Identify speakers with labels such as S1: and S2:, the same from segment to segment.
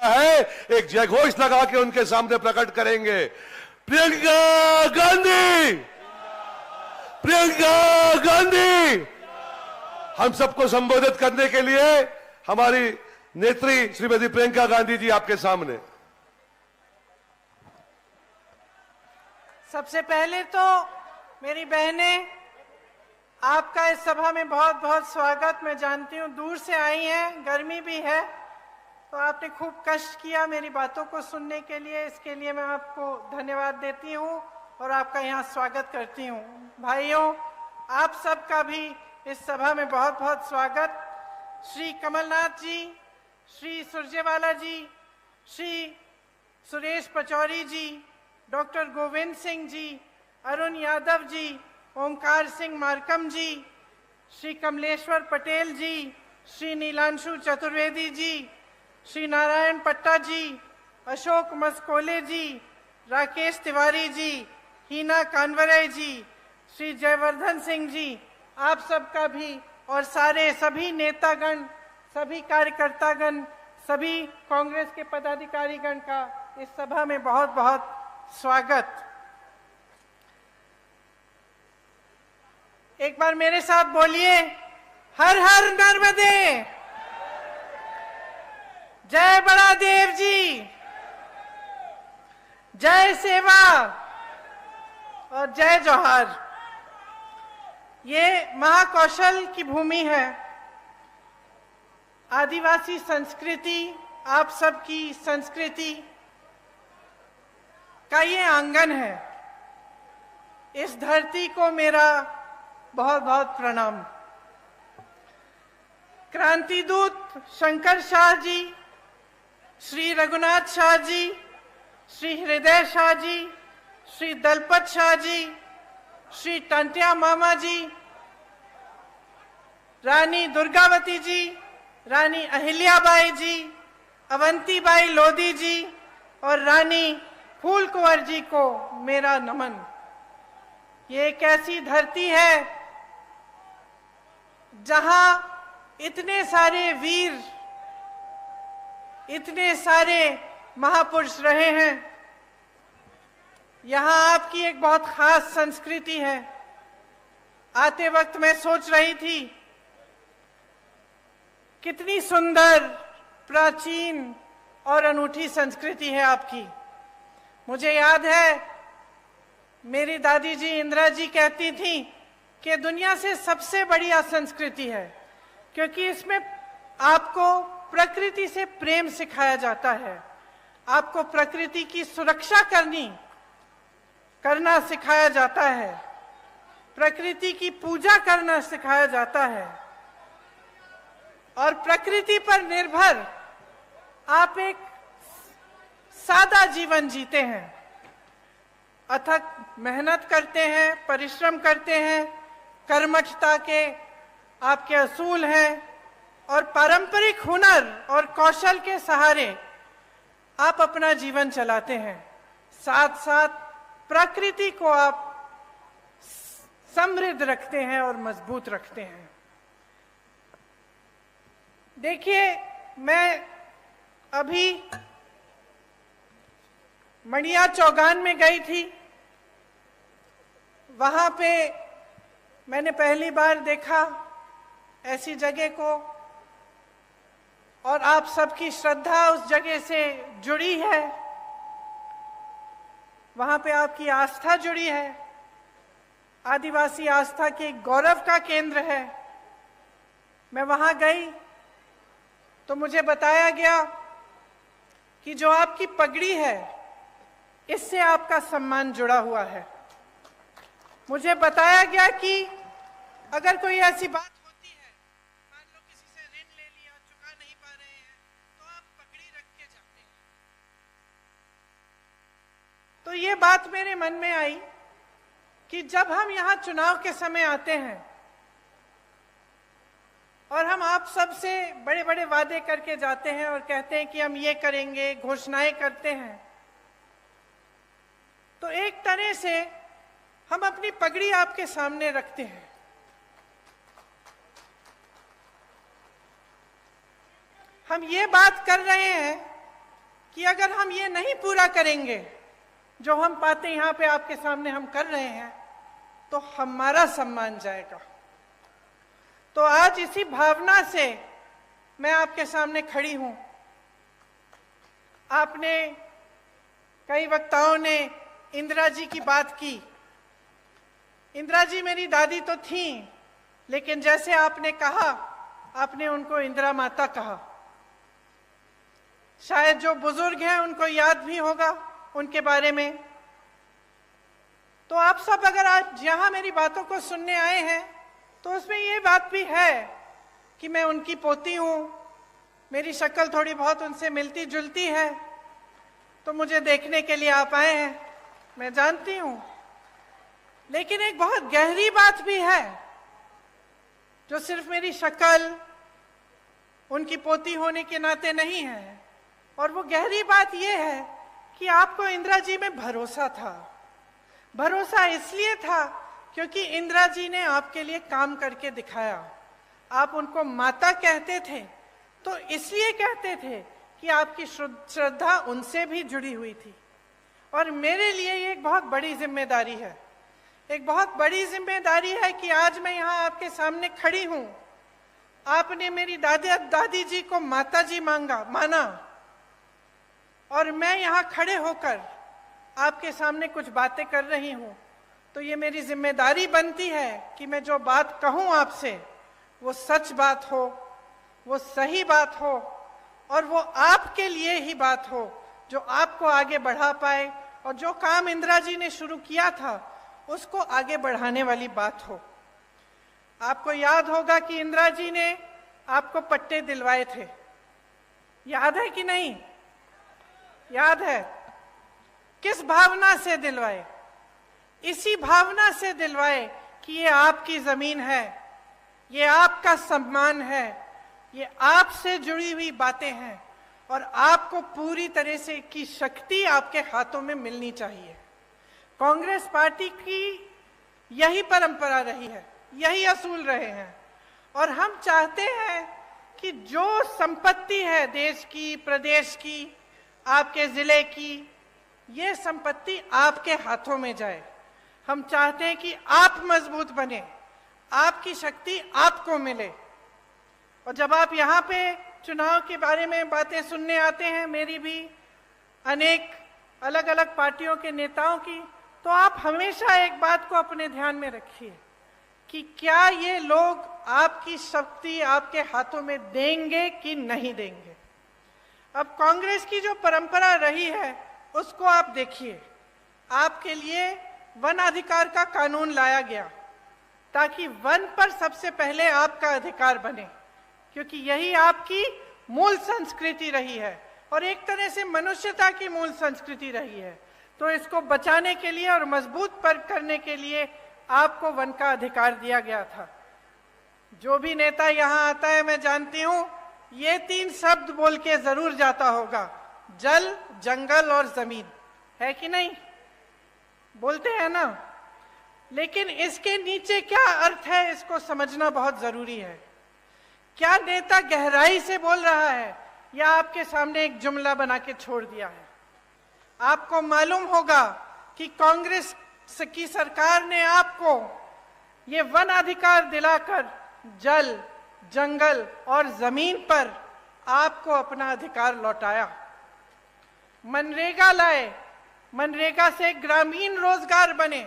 S1: है, एक जयघोष लगा के उनके सामने प्रकट करेंगे। प्रियंका गांधी, प्रियंका गांधी। हम सबको संबोधित करने के लिए हमारी नेत्री श्रीमती प्रियंका गांधी जी आपके सामने।
S2: सबसे पहले तो मेरी बहनें, आपका इस सभा में बहुत बहुत स्वागत। मैं जानती हूँ दूर से आई हैं, गर्मी भी है, तो आपने खूब कष्ट किया मेरी बातों को सुनने के लिए। इसके लिए मैं आपको धन्यवाद देती हूँ और आपका यहाँ स्वागत करती हूँ। भाइयों, आप सबका भी इस सभा में बहुत बहुत स्वागत। श्री कमलनाथ जी, श्री सुरजेवाला जी, श्री सुरेश पचौरी जी, डॉक्टर गोविंद सिंह जी, अरुण यादव जी, ओमकार सिंह मार्कम जी, श्री कमलेश्वर पटेल जी, श्री नीलांशु चतुर्वेदी जी, श्री नारायण पट्टा जी, अशोक मस्कोले जी, राकेश तिवारी जी, हीना कानवरे जी, श्री जयवर्धन सिंह जी, आप सबका भी और सभी नेतागण, सभी कार्यकर्तागण, सभी कांग्रेस के पदाधिकारीगण का इस सभा में बहुत बहुत स्वागत। एक बार मेरे साथ बोलिए, हर हर नर्मदे, जय बड़ा देव जी, जय सेवा और जय जोहार। ये महाकौशल की भूमि है। आदिवासी संस्कृति, आप सबकी संस्कृति का ये आंगन है। इस धरती को मेरा बहुत बहुत प्रणाम। क्रांति दूत शंकर शाह जी, श्री रघुनाथ शाह जी, श्री हृदय शाह जी, श्री दलपत शाह जी, श्री टंटिया मामा जी, रानी दुर्गावती जी, रानी अहिल्याबाई जी, अवंतीबाई लोधी जी और रानी फूल कुंवर जी को मेरा नमन। ये एक ऐसी धरती है जहां इतने सारे वीर, इतने सारे महापुरुष रहे हैं। यहाँ आपकी एक बहुत खास संस्कृति है। आते वक्त मैं सोच रही थी कितनी सुंदर, प्राचीन और अनूठी संस्कृति है आपकी। मुझे याद है मेरी दादी जी इंदिरा जी कहती थी कि दुनिया से सबसे बढ़िया संस्कृति है, क्योंकि इसमें आपको प्रकृति से प्रेम सिखाया जाता है, आपको प्रकृति की सुरक्षा करना सिखाया जाता है, प्रकृति की पूजा करना सिखाया जाता है और प्रकृति पर निर्भर आप एक सादा जीवन जीते हैं। अथक मेहनत करते हैं, परिश्रम करते हैं, कर्मठता के आपके असूल हैं और पारंपरिक हुनर और कौशल के सहारे आप अपना जीवन चलाते हैं। साथ साथ प्रकृति को आप समृद्ध रखते हैं और मजबूत रखते हैं। देखिए, मैं अभी मणिया चौगान में गई थी। वहां पे मैंने पहली बार देखा ऐसी जगह को और आप सबकी श्रद्धा उस जगह से जुड़ी है। वहां पे आपकी आस्था जुड़ी है। आदिवासी आस्था के गौरव का केंद्र है। मैं वहां गई तो मुझे बताया गया कि जो आपकी पगड़ी है, इससे आपका सम्मान जुड़ा हुआ है। मुझे बताया गया कि अगर कोई ऐसी बात होती है, मान लो किसी से ऋण ले लिया, चुका नहीं पा रहे हैं, तो आप पगड़ी रख के जाते हैं। तो ये बात मेरे मन में आई कि जब हम यहाँ चुनाव के समय आते हैं और हम आप सब से बड़े बड़े वादे करके जाते हैं और कहते हैं कि हम ये करेंगे, घोषणाएं करते हैं, तो एक तरह से हम अपनी पगड़ी आपके सामने रखते हैं। हम ये बात कर रहे हैं कि अगर हम ये नहीं पूरा करेंगे जो हम बातें यहाँ पे आपके सामने हम कर रहे हैं तो हमारा सम्मान जाएगा। तो आज इसी भावना से मैं आपके सामने खड़ी हूं। आपने कई वक्ताओं ने इंदिरा जी की बात की। इंदिरा जी मेरी दादी तो थी, लेकिन जैसे आपने कहा, आपने उनको इंदिरा माता कहा। शायद जो बुजुर्ग हैं उनको याद भी होगा उनके बारे में। तो आप सब अगर आज यहां मेरी बातों को सुनने आए हैं तो उसमें ये बात भी है कि मैं उनकी पोती हूं, मेरी शक्ल थोड़ी बहुत उनसे मिलती जुलती है, तो मुझे देखने के लिए आप आए हैं, मैं जानती हूं। लेकिन एक बहुत गहरी बात भी है जो सिर्फ मेरी शक्ल उनकी पोती होने के नाते नहीं है, और वो गहरी बात यह है कि आपको इंदिरा जी में भरोसा था। भरोसा इसलिए था क्योंकि इंदिरा जी ने आपके लिए काम करके दिखाया। आप उनको माता कहते थे तो इसलिए कहते थे कि आपकी श्रद्धा उनसे भी जुड़ी हुई थी। और मेरे लिए ये एक बहुत बड़ी जिम्मेदारी है, एक बहुत बड़ी जिम्मेदारी है कि आज मैं यहाँ आपके सामने खड़ी हूँ। आपने मेरी दादी जी को माता जी माना, और मैं यहाँ खड़े होकर आपके सामने कुछ बातें कर रही हूँ, तो ये मेरी जिम्मेदारी बनती है कि मैं जो बात कहूँ आपसे वो सच बात हो, वो सही बात हो, और वो आपके लिए ही बात हो, जो आपको आगे बढ़ा पाए, और जो काम इंदिरा जी ने शुरू किया था उसको आगे बढ़ाने वाली बात हो। आपको याद होगा कि इंदिरा जी ने आपको पट्टे दिलवाए थे, याद है कि नहीं? याद है। किस भावना से दिलवाए? इसी भावना से दिलवाए कि ये आपकी जमीन है, ये आपका सम्मान है, ये आपसे जुड़ी हुई बातें हैं, और आपको पूरी तरह से की शक्ति आपके हाथों में मिलनी चाहिए। कांग्रेस पार्टी की यही परंपरा रही है, यही असूल रहे हैं, और हम चाहते हैं कि जो संपत्ति है देश की, प्रदेश की, आपके जिले की, ये संपत्ति आपके हाथों में जाए। हम चाहते हैं कि आप मजबूत बने, आपकी शक्ति आपको मिले। और जब आप यहाँ पे चुनाव के बारे में बातें सुनने आते हैं, मेरी भी, अनेक अलग अलग पार्टियों के नेताओं की, तो आप हमेशा एक बात को अपने ध्यान में रखिए कि क्या ये लोग आपकी शक्ति आपके हाथों में देंगे कि नहीं देंगे। अब कांग्रेस की जो परंपरा रही है उसको आप देखिए। आपके लिए वन अधिकार का कानून लाया गया ताकि वन पर सबसे पहले आपका अधिकार बने, क्योंकि यही आपकी मूल संस्कृति रही है और एक तरह से मनुष्यता की मूल संस्कृति रही है। तो इसको बचाने के लिए और मजबूत करने के लिए आपको वन का अधिकार दिया गया था। जो भी नेता यहाँ आता है, मैं जानती हूँ ये 3 शब्द बोल के जरूर जाता होगा, जल, जंगल और जमीन, है कि नहीं? बोलते हैं ना। लेकिन इसके नीचे क्या अर्थ है, इसको समझना बहुत जरूरी है। क्या नेता गहराई से बोल रहा है या आपके सामने एक जुमला बना के छोड़ दिया है? आपको मालूम होगा कि कांग्रेस की सरकार ने आपको ये वन अधिकार दिलाकर जल, जंगल और जमीन पर आपको अपना अधिकार लौटाया। मनरेगा लाए, मनरेगा से ग्रामीण रोजगार बने।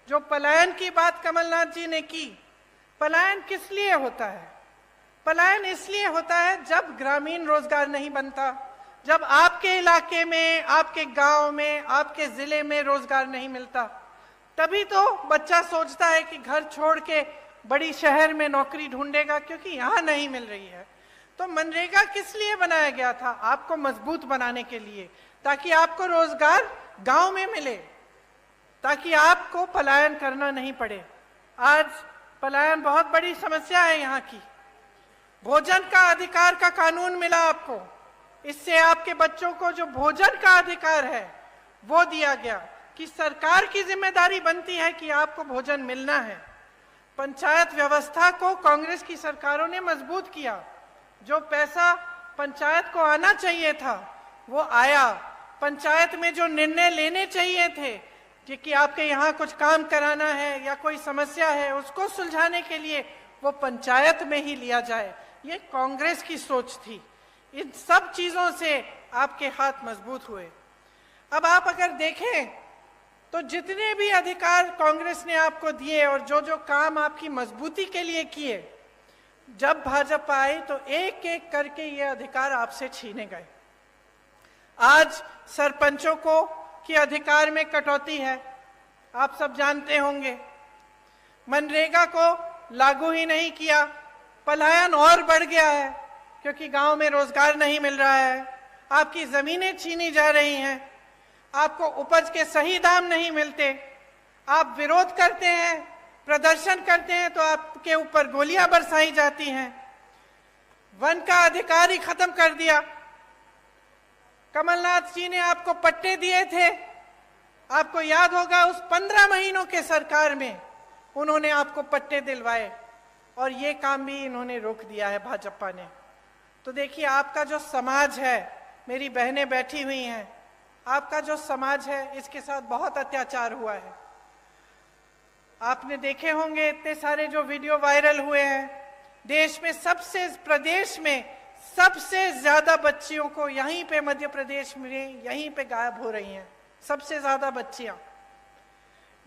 S2: जो पलायन की बात कमलनाथ जी ने की, पलायन किस लिए होता है? पलायन इसलिए होता है जब ग्रामीण रोजगार नहीं बनता, जब आपके इलाके में, आपके गांव में, आपके जिले में रोजगार नहीं मिलता, तभी तो बच्चा सोचता है कि घर छोड़ के बड़ी शहर में नौकरी ढूंढेगा, क्योंकि यहाँ नहीं मिल रही है। तो मनरेगा किस लिए बनाया गया था? आपको मजबूत बनाने के लिए, ताकि आपको रोजगार गांव में मिले, ताकि आपको पलायन करना नहीं पड़े। आज पलायन बहुत बड़ी समस्या है यहाँ की। भोजन का अधिकार का कानून मिला आपको, इससे आपके बच्चों को जो भोजन का अधिकार है वो दिया गया कि सरकार की जिम्मेदारी बनती है कि आपको भोजन मिलना है। पंचायत व्यवस्था को कांग्रेस की सरकारों ने मजबूत किया। जो पैसा पंचायत को आना चाहिए था वो आया। पंचायत में जो निर्णय लेने चाहिए थे कि आपके यहाँ कुछ काम कराना है या कोई समस्या है, उसको सुलझाने के लिए वो पंचायत में ही लिया जाए, ये कांग्रेस की सोच थी। इन सब चीजों से आपके हाथ मजबूत हुए। अब आप अगर देखें तो जितने भी अधिकार कांग्रेस ने आपको दिए और जो जो काम आपकी मजबूती के लिए किए, जब भाजपा आई तो एक एक करके ये अधिकार आपसे छीने गए। आज सरपंचों को के अधिकार में कटौती है, आप सब जानते होंगे। मनरेगा को लागू ही नहीं किया, पलायन और बढ़ गया है क्योंकि गांव में रोजगार नहीं मिल रहा है। आपकी जमीनें छीनी जा रही हैं, आपको उपज के सही दाम नहीं मिलते, आप विरोध करते हैं, प्रदर्शन करते हैं तो आपके ऊपर गोलियां बरसाई जाती हैं। वन का अधिकार ही खत्म कर दिया। कमलनाथ जी ने आपको पट्टे दिए थे, आपको याद होगा उस 15 महीनों के सरकार में उन्होंने आपको पट्टे दिलवाए और ये काम भी इन्होंने रोक दिया है भाजपा ने। तो देखिए आपका जो समाज है, मेरी बहनें बैठी हुई हैं, आपका जो समाज है इसके साथ बहुत अत्याचार हुआ है। आपने देखे होंगे इतने सारे जो वीडियो वायरल हुए हैं, देश में प्रदेश में सबसे ज्यादा बच्चियों को यहीं पे मध्य प्रदेश में यहीं पे गायब हो रही हैं, सबसे ज्यादा बच्चियां।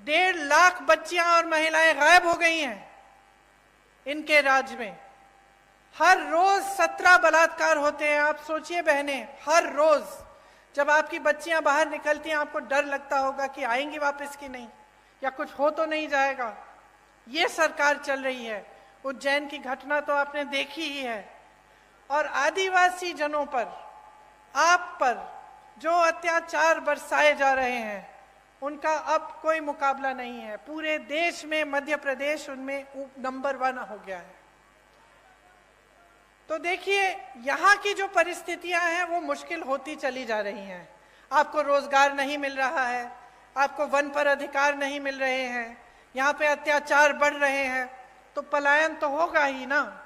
S2: 1.5 लाख बच्चियां और महिलाएं गायब हो गई हैं इनके राज्य में। हर रोज 17 बलात्कार होते हैं। आप सोचिए बहनें, हर रोज जब आपकी बच्चियां बाहर निकलती हैं आपको डर लगता होगा कि आएंगी वापस कि नहीं, या कुछ हो तो नहीं जाएगा। ये सरकार चल रही है। उज्जैन की घटना तो आपने देखी ही है। और आदिवासी जनों पर, आप पर जो अत्याचार बरसाए जा रहे हैं उनका अब कोई मुकाबला नहीं है। पूरे देश में मध्य प्रदेश उनमें नंबर 1 हो गया है। तो देखिए यहाँ की जो परिस्थितियां हैं वो मुश्किल होती चली जा रही हैं। आपको रोजगार नहीं मिल रहा है, आपको वन पर अधिकार नहीं मिल रहे हैं, यहाँ पे अत्याचार बढ़ रहे हैं, तो पलायन तो होगा ही ना।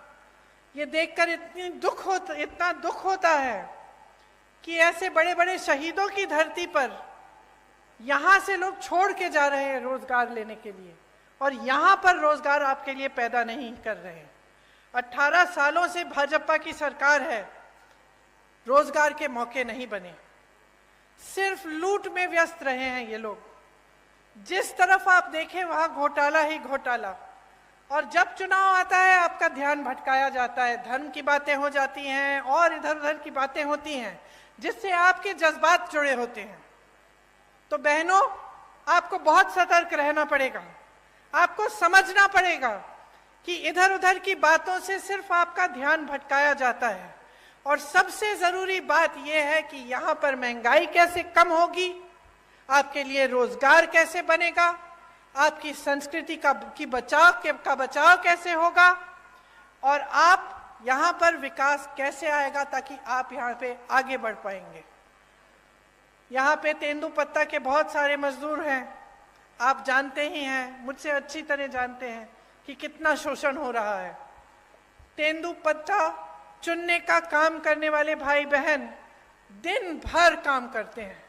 S2: ये देखकर इतना दुख होता है कि ऐसे बड़े बड़े शहीदों की धरती पर यहाँ से लोग छोड़ के जा रहे हैं रोजगार लेने के लिए, और यहाँ पर रोजगार आपके लिए पैदा नहीं कर रहे हैं। 18 सालों से भाजपा की सरकार है, रोजगार के मौके नहीं बने, सिर्फ लूट में व्यस्त रहे हैं ये लोग। जिस तरफ आप देखें वहां घोटाला ही घोटाला। और जब चुनाव आता है आपका ध्यान भटकाया जाता है, धर्म की बातें हो जाती हैं और इधर उधर की बातें होती हैं जिससे आपके जज्बात जुड़े होते हैं। तो बहनों, आपको बहुत सतर्क रहना पड़ेगा। आपको समझना पड़ेगा कि इधर उधर की बातों से सिर्फ आपका ध्यान भटकाया जाता है। और सबसे जरूरी बात यह है कि यहाँ पर महंगाई कैसे कम होगी, आपके लिए रोजगार कैसे बनेगा, आपकी संस्कृति का बचाव कैसे होगा, और आप यहाँ पर विकास कैसे आएगा ताकि आप यहाँ पे आगे बढ़ पाएंगे। यहाँ पे तेंदुपत्ता के बहुत सारे मजदूर हैं, आप जानते ही हैं, मुझसे अच्छी तरह जानते हैं कि कितना शोषण हो रहा है। तेंदुपत्ता चुनने का काम करने वाले भाई बहन दिन भर काम करते हैं,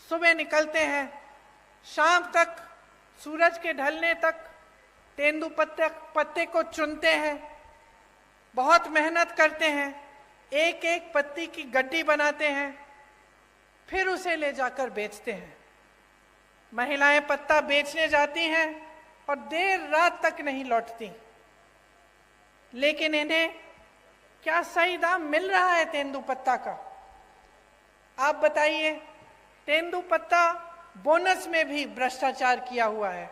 S2: सुबह निकलते हैं, शाम तक सूरज के ढलने तक तेंदुपत्ते को चुनते हैं, बहुत मेहनत करते हैं, एक एक पत्ती की गड्डी बनाते हैं, फिर उसे ले जाकर बेचते हैं। महिलाएं पत्ता बेचने जाती हैं और देर रात तक नहीं लौटती, लेकिन इन्हें क्या सही दाम मिल रहा है तेंदुपत्ता का? आप बताइए। तेंदुपत्ता बोनस में भी भ्रष्टाचार किया हुआ है,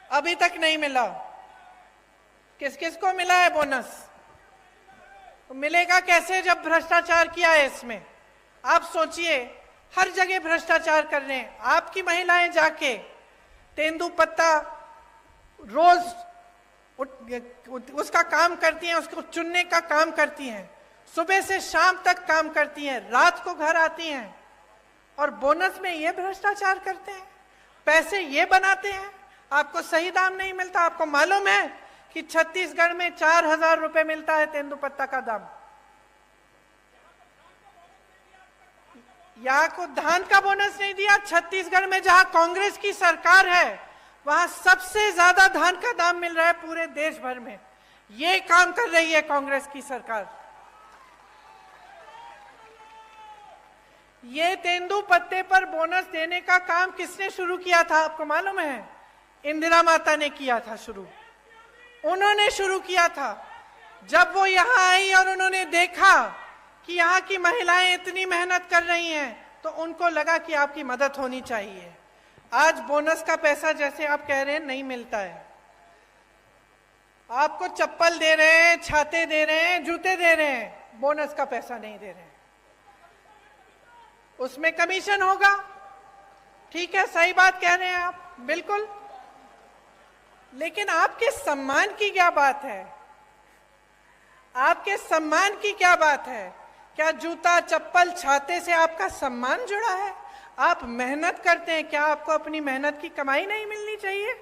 S2: अभी तक नहीं मिला। किस किस को मिला है बोनस? तो मिलेगा कैसे जब भ्रष्टाचार किया है इसमें? आप सोचिए, हर जगह भ्रष्टाचार कर रहे हैं। आपकी महिलाएं जाके तेंदुपत्ता रोज उसका काम करती हैं, उसको चुनने का काम करती हैं, सुबह से शाम तक काम करती हैं, रात को घर आती हैं, और बोनस में ये भ्रष्टाचार करते हैं, पैसे ये बनाते हैं, आपको सही दाम नहीं मिलता। आपको मालूम है कि छत्तीसगढ़ में 4000 रुपए मिलता है तेंदुपत्ता का दाम। यहाँ को धान का बोनस नहीं दिया। छत्तीसगढ़ में जहाँ कांग्रेस की सरकार है वहां सबसे ज्यादा धान का दाम मिल रहा है पूरे देश भर में। ये काम कर रही है कांग्रेस की सरकार। ये तेंदू पत्ते पर बोनस देने का काम किसने शुरू किया था आपको मालूम है? इंदिरा माता ने किया था शुरू। उन्होंने शुरू किया था। जब वो यहाँ आई और उन्होंने देखा कि यहाँ की महिलाएं इतनी मेहनत कर रही हैं तो उनको लगा कि आपकी मदद होनी चाहिए। आज बोनस का पैसा जैसे आप कह रहे हैं नहीं मिलता है। आपको चप्पल दे रहे हैं, छाते दे रहे हैं, जूते दे रहे हैं, बोनस का पैसा नहीं दे रहे हैं। उसमें कमीशन होगा। ठीक है, सही बात कह रहे हैं आप, बिल्कुल। लेकिन आपके सम्मान की क्या बात है? आपके सम्मान की क्या बात है? क्या जूता, चप्पल, छाते से आपका सम्मान जुड़ा है? आप मेहनत करते हैं, क्या आपको अपनी मेहनत की कमाई नहीं मिलनी चाहिए?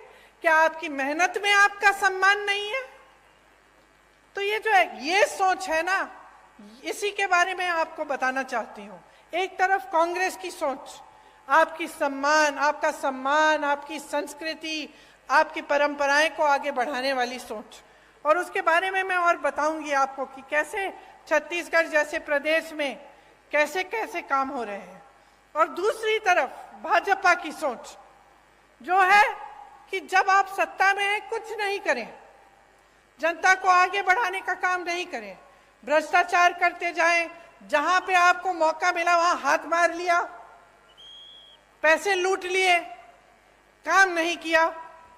S2: क्या आपकी मेहनत में आपका सम्मान नहीं है? तो ये जो है ये सोच है ना, इसी के बारे में आपको बताना चाहती हूं। एक तरफ कांग्रेस की सोच, आपकी सम्मान, आपका सम्मान, आपकी संस्कृति, आपकी परंपराएं को आगे बढ़ाने वाली सोच, और उसके बारे में मैं और बताऊंगी आपको कि कैसे छत्तीसगढ़ जैसे प्रदेश में कैसे कैसे काम हो रहे हैं। और दूसरी तरफ भाजपा की सोच जो है कि जब आप सत्ता में हैं कुछ नहीं करें, जनता को आगे बढ़ाने का काम नहीं करें, भ्रष्टाचार करते जाएं, जहां पे आपको मौका मिला वहां हाथ मार लिया, पैसे लूट लिए, काम नहीं किया।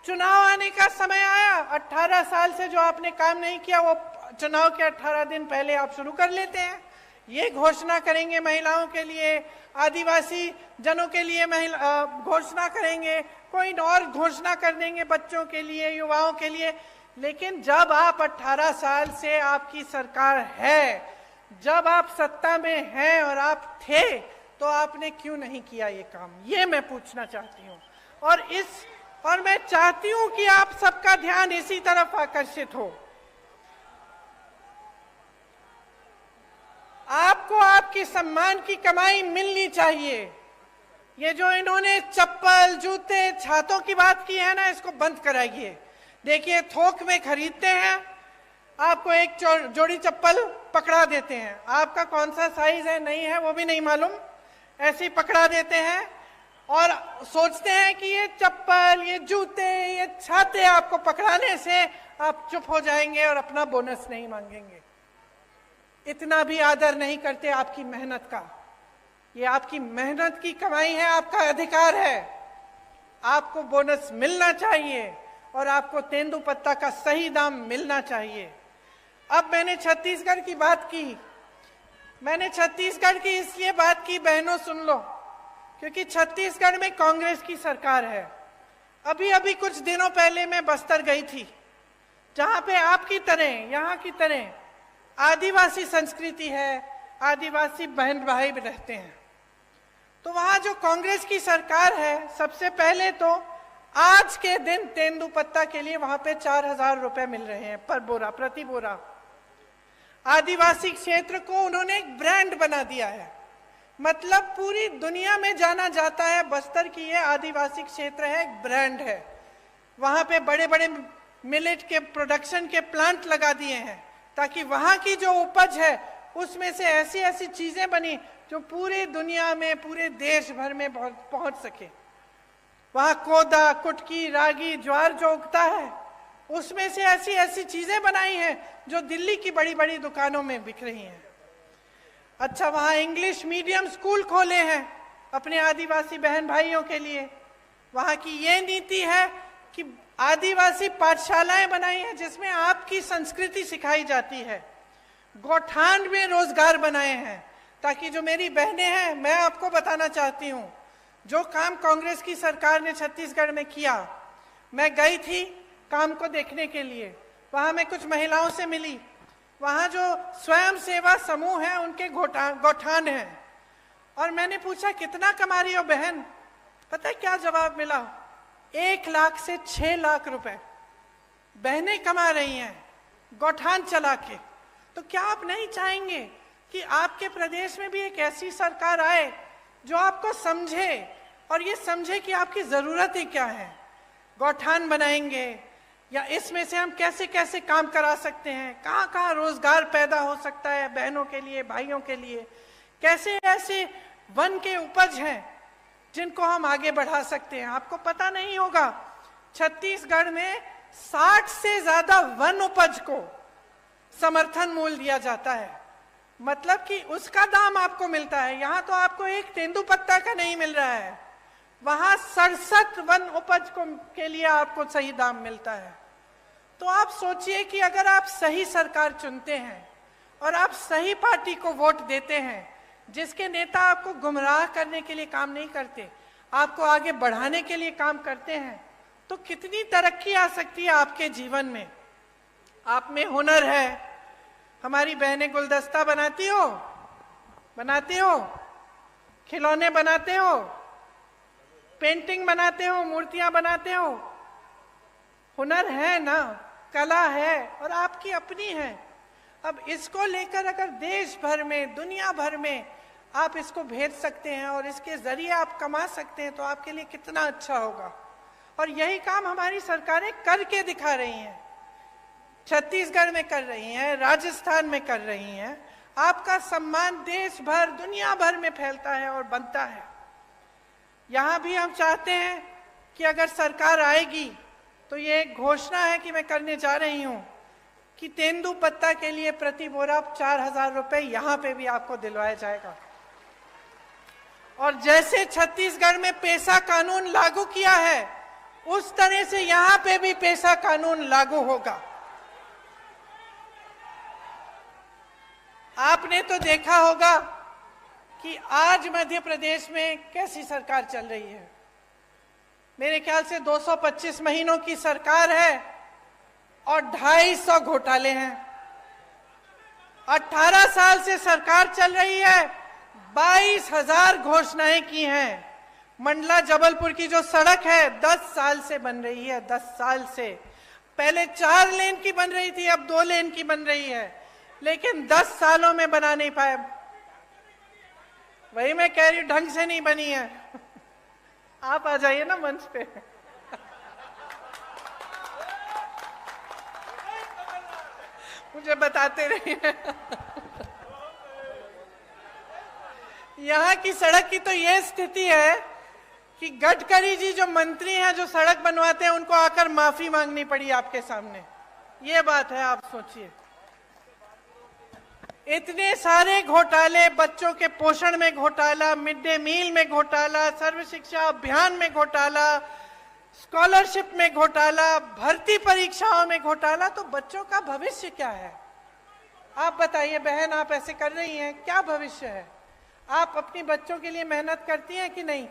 S2: चुनाव आने का समय आया, 18 साल से जो आपने काम नहीं किया वो चुनाव के 18 दिन पहले आप शुरू कर लेते हैं। ये घोषणा करेंगे महिलाओं के लिए, आदिवासी जनों के लिए घोषणा करेंगे, कोई और घोषणा कर देंगे बच्चों के लिए, युवाओं के लिए। लेकिन जब आप 18 साल से आपकी सरकार है, जब आप सत्ता में हैं और आप थे, तो आपने क्यों नहीं किया ये काम? ये मैं पूछना चाहती हूँ। और मैं चाहती हूं कि आप सबका ध्यान इसी तरफ आकर्षित हो। आपको आपकी सम्मान की कमाई मिलनी चाहिए। ये जो इन्होंने चप्पल, जूते, छातों की बात की है ना, इसको बंद कराइए। देखिए, थोक में खरीदते हैं, आपको एक जोड़ी चप्पल पकड़ा देते हैं, आपका कौन सा साइज है नहीं है वो भी नहीं मालूम, ऐसे ही पकड़ा देते हैं और सोचते हैं कि ये चप्पल, ये जूते, ये छाते आपको पकड़ाने से आप चुप हो जाएंगे और अपना बोनस नहीं मांगेंगे। इतना भी आदर नहीं करते आपकी मेहनत का। ये आपकी मेहनत की कमाई है, आपका अधिकार है। आपको बोनस मिलना चाहिए और आपको तेंदूपत्ता का सही दाम मिलना चाहिए। अब मैंने छत्तीसगढ़ की बात की, मैंने छत्तीसगढ़ की इसलिए बात की, बहनों सुन लो, क्योंकि छत्तीसगढ़ में कांग्रेस की सरकार है। अभी अभी कुछ दिनों पहले मैं बस्तर गई थी, जहां पे आपकी तरह, यहाँ की तरह आदिवासी संस्कृति है, आदिवासी बहन भाई रहते हैं। तो वहां जो कांग्रेस की सरकार है, सबसे पहले तो आज के दिन तेंदूपत्ता के लिए वहां पे 4,000 रुपए मिल रहे हैं पर बोरा, प्रति बोरा। आदिवासी क्षेत्र को उन्होंने एक ब्रांड बना दिया है, मतलब पूरी दुनिया में जाना जाता है बस्तर की ये आदिवासी क्षेत्र है, एक ब्रांड है। वहां पे बड़े बड़े मिलेट के प्रोडक्शन के प्लांट लगा दिए हैं ताकि वहां की जो उपज है उसमें से ऐसी ऐसी चीजें बनी जो पूरी दुनिया में, पूरे देश भर में पहुंच सके। वहां कोदा, कुटकी, रागी, ज्वार जो उगता है उसमें से ऐसी ऐसी चीजें बनाई हैं जो दिल्ली की बड़ी बड़ी दुकानों में बिक रही हैं। अच्छा, वहां इंग्लिश मीडियम स्कूल खोले हैं अपने आदिवासी बहन भाइयों के लिए। वहां की ये नीति है कि आदिवासी पाठशालाएं बनाई हैं जिसमें आपकी संस्कृति सिखाई जाती है। गौठान में रोजगार बनाए हैं ताकि जो मेरी बहनें हैं, मैं आपको बताना चाहती हूं, जो काम कांग्रेस की सरकार ने छत्तीसगढ़ में किया, मैं गई थी काम को देखने के लिए। वहां मैं कुछ महिलाओं से मिली, वहां जो स्वयं सेवा समूह है उनके गौठान हैं, और मैंने पूछा कितना कमा रही हो बहन? पता है क्या जवाब मिला? 1 लाख से 6 लाख रुपए बहनें कमा रही हैं गौठान चला के। तो क्या आप नहीं चाहेंगे कि आपके प्रदेश में भी एक ऐसी सरकार आए जो आपको समझे और ये समझे कि आपकी जरूरतें क्या है। गौठान बनाएंगे या इसमें से हम कैसे कैसे काम करा सकते हैं, कहाँ कहाँ रोजगार पैदा हो सकता है बहनों के लिए, भाइयों के लिए, कैसे ऐसे वन के उपज हैं जिनको हम आगे बढ़ा सकते हैं। आपको पता नहीं होगा, छत्तीसगढ़ में 60 से ज्यादा वन उपज को समर्थन मूल्य दिया जाता है, मतलब कि उसका दाम आपको मिलता है। यहाँ तो आपको एक तेंदुपत्ता का नहीं मिल रहा है, वहां 67 वन उपज को के लिए आपको सही दाम मिलता है। तो आप सोचिए कि अगर आप सही सरकार चुनते हैं और आप सही पार्टी को वोट देते हैं, जिसके नेता आपको गुमराह करने के लिए काम नहीं करते, आपको आगे बढ़ाने के लिए काम करते हैं, तो कितनी तरक्की आ सकती है आपके जीवन में। आप में हुनर है, हमारी बहनें गुलदस्ता बनाती हो, खिलौने बनाते हो, पेंटिंग बनाते हो, मूर्तियां बनाते हो, हुनर है ना, कला है और आपकी अपनी है। अब इसको लेकर अगर देश भर में, दुनिया भर में आप इसको भेज सकते हैं और इसके जरिए आप कमा सकते हैं, तो आपके लिए कितना अच्छा होगा। और यही काम हमारी सरकारें करके दिखा रही हैं, छत्तीसगढ़ में कर रही हैं, राजस्थान में कर रही हैं। आपका सम्मान देश भर, दुनिया भर में फैलता है और बनता है। यहाँ भी हम चाहते हैं कि अगर सरकार आएगी तो ये एक घोषणा है कि मैं करने जा रही हूँ कि तेंदुपत्ता के लिए प्रति बोरा 4000 रुपए यहाँ पे भी आपको दिलवाया जाएगा। और जैसे छत्तीसगढ़ में पेशा कानून लागू किया है, उस तरह से यहाँ पे भी पेशा कानून लागू होगा। आपने तो देखा होगा कि आज मध्य प्रदेश में कैसी सरकार चल रही है। मेरे ख्याल से 225 महीनों की सरकार है और 250 घोटाले हैं। 18 साल से सरकार चल रही है, 22,000 घोषणाएं की हैं। मंडला जबलपुर की जो सड़क है 10 साल से बन रही है, 10 साल से। पहले 4 लेन की बन रही थी, अब 2 लेन की बन रही है, लेकिन 10 सालों में बना नहीं पाए। वही मैं कह रही हूं, ढंग से नहीं बनी है। आप आ जाइए ना मंच पे। मुझे बताते रहिए। यहाँ की सड़क की तो ये स्थिति है कि गडकरी जी जो मंत्री हैं, जो सड़क बनवाते हैं, उनको आकर माफी मांगनी पड़ी आपके सामने। ये बात है, आप सोचिए। इतने सारे घोटाले, बच्चों के पोषण में घोटाला, मिड डे मील में घोटाला, सर्व शिक्षा अभियान में घोटाला, स्कॉलरशिप में घोटाला, भर्ती परीक्षाओं में घोटाला। तो बच्चों का भविष्य क्या है? आप बताइए बहन, आप ऐसे कर रही हैं, क्या भविष्य है? आप अपनी बच्चों के लिए मेहनत करती हैं कि नहीं?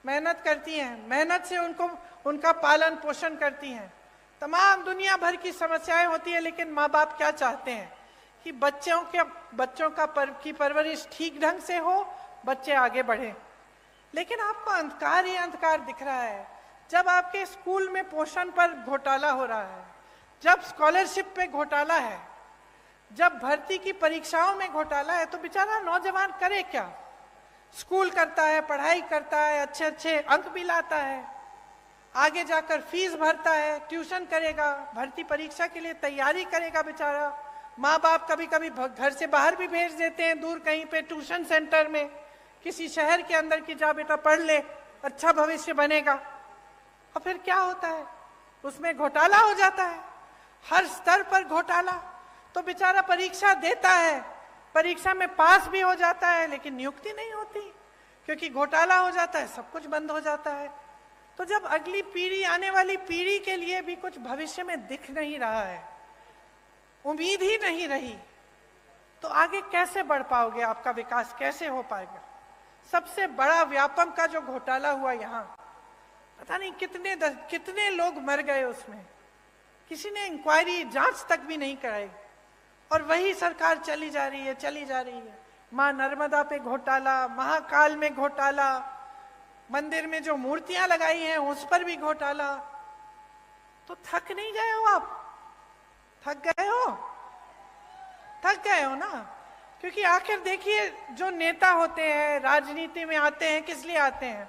S2: मेहनत करती हैं, मेहनत से उनका पालन पोषण करती हैं। तमाम दुनिया भर की समस्याएं होती है, लेकिन माँ बाप क्या चाहते हैं कि बच्चों की परवरिश ठीक ढंग से हो, बच्चे आगे बढ़े। लेकिन आपको अंधकार ही अंधकार दिख रहा है। जब आपके स्कूल में पोषण पर घोटाला हो रहा है, जब स्कॉलरशिप पे घोटाला है, जब भर्ती की परीक्षाओं में घोटाला है, तो बेचारा नौजवान करे क्या? स्कूल करता है, पढ़ाई करता है, अच्छे अच्छे अंक भी लाता है, आगे जाकर फीस भरता है, ट्यूशन करेगा, भर्ती परीक्षा के लिए तैयारी करेगा बेचारा। माँ बाप कभी कभी घर से बाहर भी भेज देते हैं, दूर कहीं पे ट्यूशन सेंटर में, किसी शहर के अंदर की, जा बेटा पढ़ ले, अच्छा भविष्य बनेगा। और फिर क्या होता है? उसमें घोटाला हो जाता है, हर स्तर पर घोटाला। तो बेचारा परीक्षा देता है, परीक्षा में पास भी हो जाता है, लेकिन नियुक्ति नहीं होती, क्योंकि घोटाला हो जाता है, सब कुछ बंद हो जाता है। तो जब अगली पीढ़ी, आने वाली पीढ़ी के लिए भी कुछ भविष्य में दिख नहीं रहा है, उम्मीद ही नहीं रही, तो आगे कैसे बढ़ पाओगे? आपका विकास कैसे हो पाएगा? सबसे बड़ा व्यापम का जो घोटाला हुआ यहाँ, पता नहीं कितने लोग मर गए उसमें, किसी ने इंक्वायरी, जांच तक भी नहीं कराई, और वही सरकार चली जा रही है। मां नर्मदा पे घोटाला, महाकाल में घोटाला, मंदिर में जो मूर्तियां लगाई हैं उस पर भी घोटाला। तो थक नहीं गए हो आप? थक गए हो ना? क्योंकि आखिर देखिए, जो नेता होते हैं राजनीति में आते हैं किस लिए आते हैं?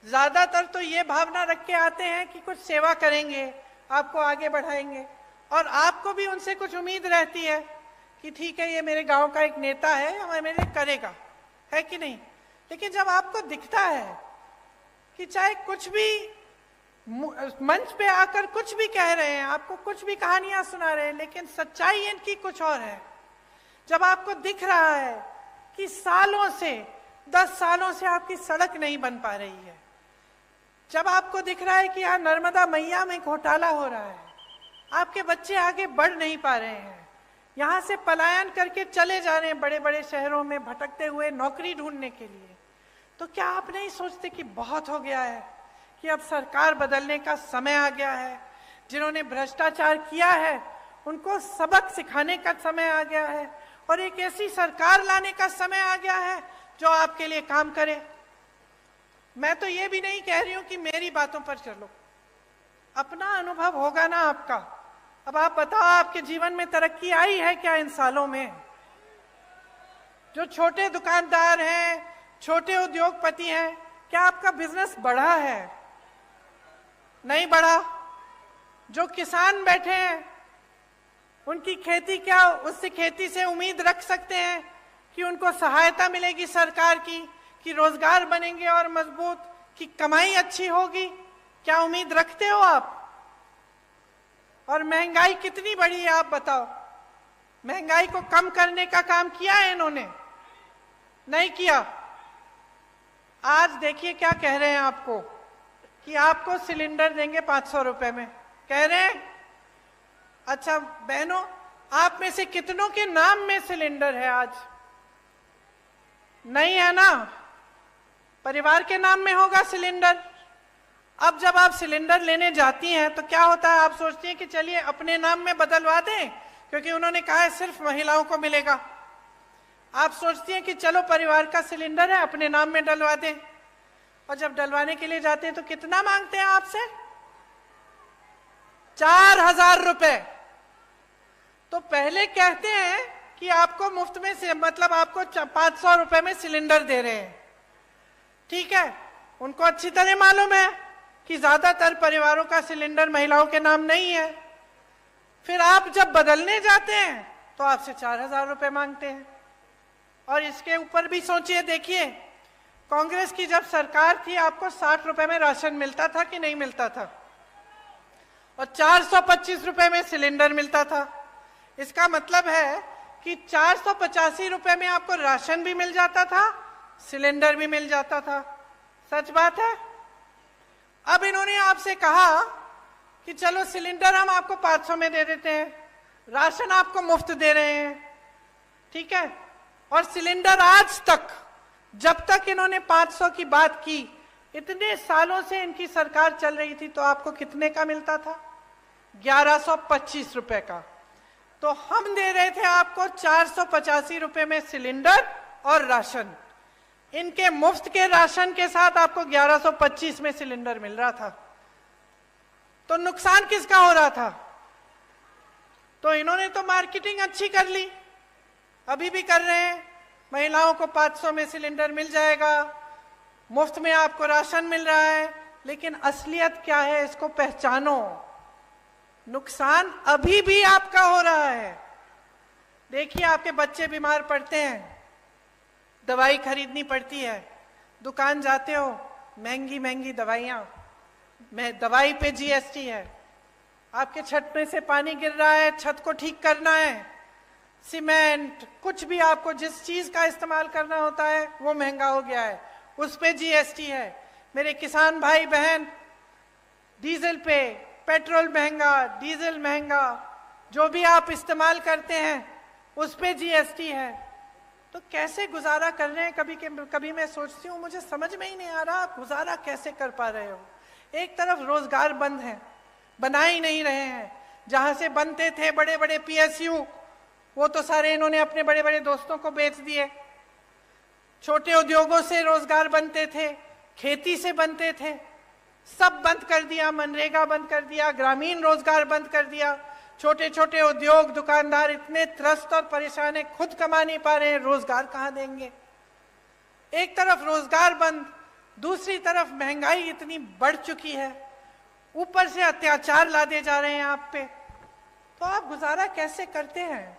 S2: ज्यादातर तो ये भावना रख के आते हैं कि कुछ सेवा करेंगे, आपको आगे बढ़ाएंगे, और आपको भी उनसे कुछ उम्मीद रहती है कि ठीक है ये मेरे गांव का एक नेता है, हमें मेरे करेगा, है कि नहीं? लेकिन जब आपको दिखता है कि चाहे कुछ भी मंच पे आकर कुछ भी कह रहे हैं, आपको कुछ भी कहानियां सुना रहे हैं, लेकिन सच्चाई इनकी कुछ और है। जब आपको दिख रहा है कि सालों से, 10 सालों से आपकी सड़क नहीं बन पा रही है, जब आपको दिख रहा है कि यहाँ नर्मदा मैया में घोटाला हो रहा है, आपके बच्चे आगे बढ़ नहीं पा रहे हैं, यहाँ से पलायन करके चले जा रहे हैं बड़े बड़े शहरों में भटकते हुए नौकरी ढूंढने के लिए, तो क्या आप नहीं सोचते कि बहुत हो गया है, कि अब सरकार बदलने का समय आ गया है? जिन्होंने भ्रष्टाचार किया है उनको सबक सिखाने का समय आ गया है, और एक ऐसी सरकार लाने का समय आ गया है जो आपके लिए काम करे। मैं तो ये भी नहीं कह रही हूं कि मेरी बातों पर चलो, अपना अनुभव होगा ना आपका। अब आप बताओ, आपके जीवन में तरक्की आई है क्या इन सालों में? जो छोटे दुकानदार हैं, छोटे उद्योगपति हैं, क्या आपका बिजनेस बढ़ा है? नहीं बढ़ा। जो किसान बैठे हैं उनकी खेती, क्या उससे खेती से उम्मीद रख सकते हैं कि उनको सहायता मिलेगी सरकार की, कि रोजगार बनेंगे और मजबूत, कि कमाई अच्छी होगी? क्या उम्मीद रखते हो आप? और महंगाई कितनी बढ़ी है आप बताओ? महंगाई को कम करने का काम किया है इन्होंने? नहीं किया। आज देखिए क्या कह रहे हैं आपको, कि आपको सिलेंडर देंगे 500 रुपए में, कह रहे हैं। अच्छा बहनों, आप में से कितनों के नाम में सिलेंडर है आज? नहीं है ना? परिवार के नाम में होगा सिलेंडर। अब जब आप सिलेंडर लेने जाती हैं तो क्या होता है, आप सोचती हैं कि चलिए अपने नाम में बदलवा दें, क्योंकि उन्होंने कहा है सिर्फ महिलाओं को मिलेगा। आप सोचती हैं कि चलो परिवार का सिलेंडर है, अपने नाम में डलवा दें, और जब डलवाने के लिए जाते हैं तो कितना मांगते हैं आपसे? 4000 रुपए। तो पहले कहते हैं कि आपको मुफ्त में से, मतलब आपको 500 रुपए में सिलेंडर दे रहे हैं, ठीक है। उनको अच्छी तरह मालूम है कि ज्यादातर परिवारों का सिलेंडर महिलाओं के नाम नहीं है। फिर आप जब बदलने जाते हैं तो आपसे 4000 रुपए मांगते हैं। और इसके ऊपर भी सोचिए, देखिए कांग्रेस की जब सरकार थी आपको 60 रुपए में राशन मिलता था कि नहीं मिलता था? और 425 रुपए में सिलेंडर मिलता था। इसका मतलब है कि 485 रुपए में आपको राशन भी मिल जाता था, सिलेंडर भी मिल जाता था। सच बात है। अब इन्होंने आपसे कहा कि चलो सिलेंडर हम आपको 500 में दे देते हैं, राशन आपको मुफ्त दे रहे हैं, ठीक है। और सिलेंडर आज तक, जब तक इन्होंने 500 की बात की, इतने सालों से इनकी सरकार चल रही थी, तो आपको कितने का मिलता था? 1125 रुपए का। तो हम दे रहे थे आपको 485 रुपए में सिलेंडर और राशन। इनके मुफ्त के राशन के साथ आपको 1125 में सिलेंडर मिल रहा था। तो नुकसान किसका हो रहा था? तो इन्होंने तो मार्केटिंग अच्छी कर ली, अभी भी कर रहे हैं। महिलाओं को 500 में सिलेंडर मिल जाएगा, मुफ्त में आपको राशन मिल रहा है, लेकिन असलियत क्या है इसको पहचानो। नुकसान अभी भी आपका हो रहा है। देखिए आपके बच्चे बीमार पड़ते हैं, दवाई खरीदनी पड़ती है, दुकान जाते हो, महंगी महंगी दवाइयाँ, दवाई पे जीएसटी है। आपके छत में से पानी गिर रहा है, छत को ठीक करना है, सीमेंट, कुछ भी आपको जिस चीज का इस्तेमाल करना होता है वो महंगा हो गया है, उस पे जीएसटी है। मेरे किसान भाई बहन, डीजल पे, पेट्रोल महंगा, डीजल महंगा, जो भी आप इस्तेमाल करते हैं उस पे जीएसटी है। तो कैसे गुजारा कर रहे हैं? कभी मैं सोचती हूँ, मुझे समझ में ही नहीं आ रहा आप गुजारा कैसे कर पा रहे हो। एक तरफ रोजगार बंद है, बना ही नहीं रहे हैं। जहां से बनते थे बड़े बड़े पीएसयू, वो तो सारे इन्होंने अपने बड़े बड़े दोस्तों को बेच दिए। छोटे उद्योगों से रोजगार बनते थे, खेती से बनते थे, सब बंद कर दिया। मनरेगा बंद कर दिया, ग्रामीण रोजगार बंद कर दिया। छोटे छोटे उद्योग दुकानदार इतने त्रस्त और परेशान है, खुद कमा नहीं पा रहे हैं, रोजगार कहां देंगे? एक तरफ रोजगार बंद, दूसरी तरफ महंगाई इतनी बढ़ चुकी है, ऊपर से अत्याचार लादे जा रहे हैं आप पे। तो आप गुजारा कैसे करते हैं?